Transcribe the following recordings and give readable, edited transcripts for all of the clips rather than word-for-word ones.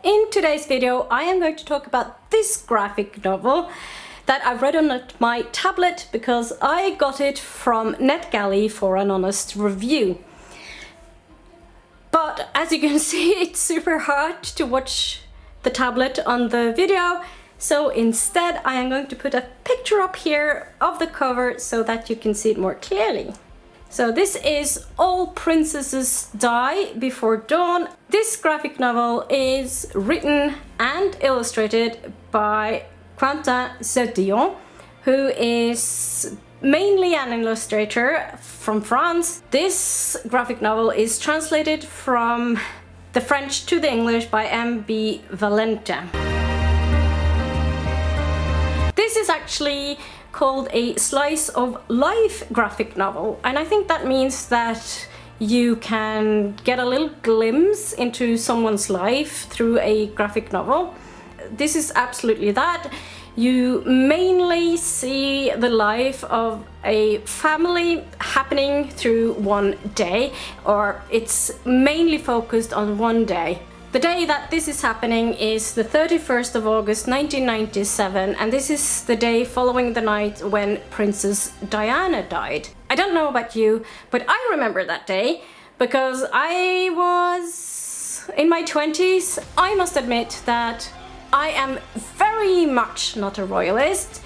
in today's video I am going to talk about this graphic novel that I've read on my tablet because I got it from Netgalley for an honest review. But as you can see, it's super hard to watch the tablet on the video, so instead I am going to put a picture up here of the cover so that you can see it more clearly. So this is All Princesses Die Before Dawn. This graphic novel is written and illustrated by Quentin Zuttion, who is mainly an illustrator from France. This graphic novel is translated from the French to the English by M.B. Valente. This is actually called a slice of life graphic novel, and I think that means that you can get a little glimpse into someone's life through a graphic novel. This is absolutely that. You mainly see the life of a family happening through one day, or it's mainly focused on one day. The day that this is happening is the 31st of August 1997, and this is the day following the night when Princess Diana died. I don't know about you, but I remember that day because I was in my 20s. I must admit that I am very much not a royalist,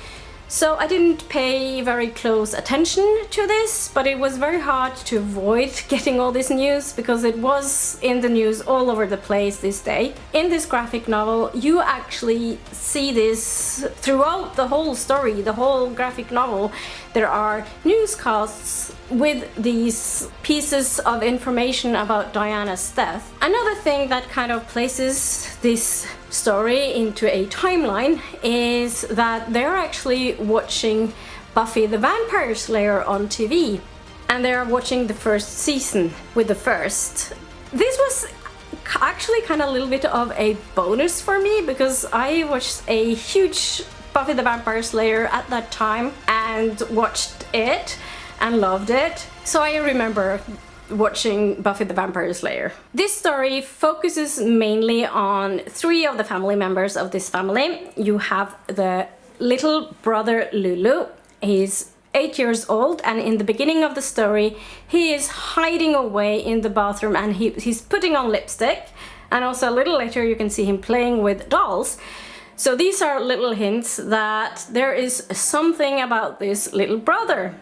so I didn't pay very close attention to this, but it was very hard to avoid getting all this news because it was in the news all over the place this day. In this graphic novel, you actually see this throughout the whole story, the whole graphic novel. There are newscasts with these pieces of information about Diana's death. Another thing that kind of places this story into a timeline is that they're actually watching Buffy the Vampire Slayer on TV, and they're watching the first season with the first. This was actually kind of a little bit of a bonus for me because I was a huge Buffy the Vampire Slayer at that time and watched it and loved it, so I remember watching Buffy the Vampire Slayer. This story focuses mainly on three of the family members of this family. You have the little brother Lulu. He's 8 years old, and in the beginning of the story he is hiding away in the bathroom and he's putting on lipstick, and also a little later you can see him playing with dolls. So these are little hints that there is something about this little brother.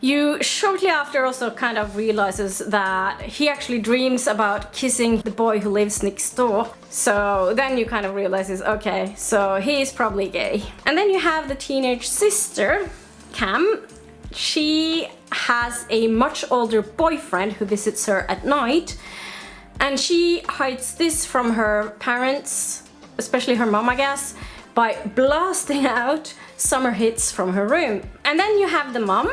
You shortly after also kind of realizes that he actually dreams about kissing the boy who lives next door. So then you kind of realizes, okay, so he is probably gay. And then you have the teenage sister, Cam. She has a much older boyfriend who visits her at night, and she hides this from her parents, especially her mom, I guess, by blasting out summer hits from her room. And then you have the mom,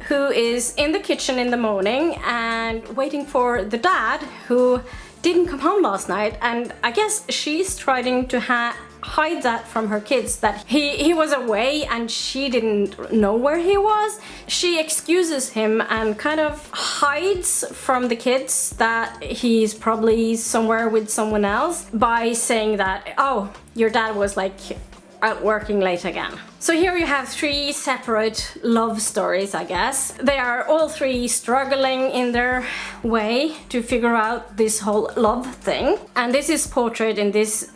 who is in the kitchen in the morning and waiting for the dad who didn't come home last night, and I guess she's trying to hide that from her kids, that he was away and she didn't know where he was. She excuses him and kind of hides from the kids that he's probably somewhere with someone else by saying that, oh, your dad was like out working late again. So here you have three separate love stories, I guess. They are all three struggling in their way to figure out this whole love thing. And this is portrayed in this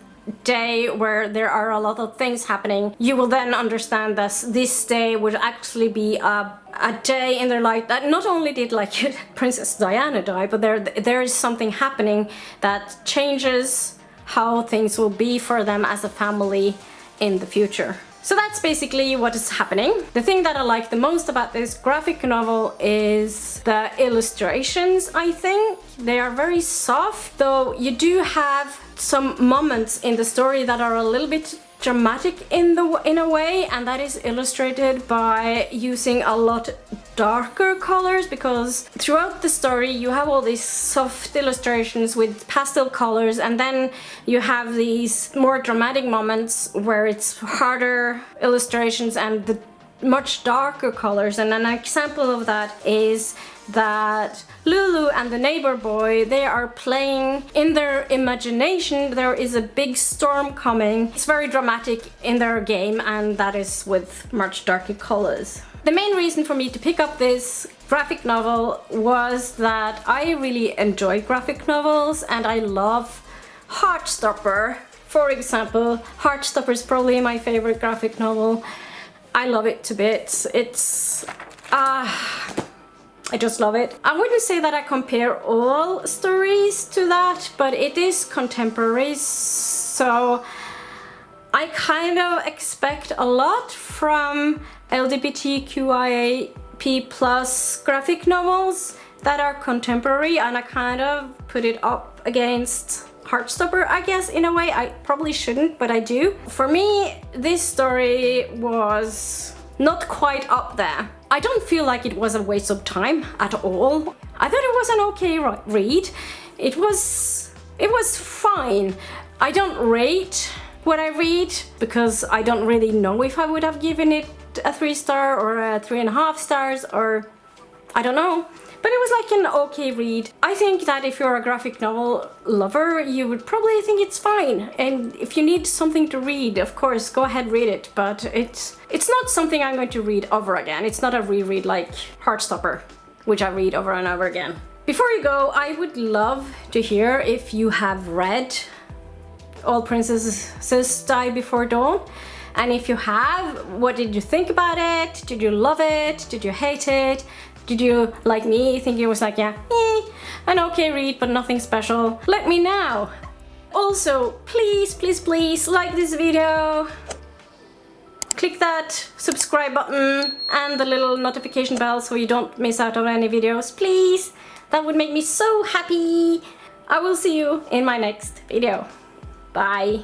day where there are a lot of things happening. You will then understand that this day would actually be a day in their life that not only did like Princess Diana die, but there is something happening that changes how things will be for them as a family in the future. So that's basically what is happening. The thing that I like the most about this graphic novel is the illustrations, I think. They are very soft, though you do have some moments in the story that are a little bit dramatic in a way, and that is illustrated by using a lot darker colors, because throughout the story you have all these soft illustrations with pastel colors, and then you have these more dramatic moments where it's harder illustrations and the much darker colors, and an example of that is that Lulu and the neighbor boy, they are playing in their imagination. There is a big storm coming. It's very dramatic in their game, and that is with much darker colors. The main reason for me to pick up this graphic novel was that I really enjoy graphic novels, and I love Heartstopper. For example, Heartstopper is probably my favorite graphic novel. I love it to bits. I just love it. I wouldn't say that I compare all stories to that, but it is contemporary, so I kind of expect a lot from LGBTQIAP plus graphic novels that are contemporary, and I kind of put it up against Heartstopper, I guess, in a way. I probably shouldn't, but I do. For me, this story was not quite up there. I don't feel like it was a waste of time at all. I thought it was an okay read. It was fine. I don't rate what I read because I don't really know if I would have given it a 3-star or a 3.5 stars, or I don't know. But it was like an okay read. I think that if you're a graphic novel lover, you would probably think it's fine. And if you need something to read, of course, go ahead, read it. But it's not something I'm going to read over again. It's not a reread like Heartstopper, which I read over and over again. Before you go, I would love to hear if you have read All Princesses Die Before Dawn. And if you have, what did you think about it? Did you love it? Did you hate it? Did you, like me, think it was like, yeah, an okay read, but nothing special? Let me know. Also, please, please, please like this video. Click that subscribe button and the little notification bell so you don't miss out on any videos, please. That would make me so happy. I will see you in my next video. Bye.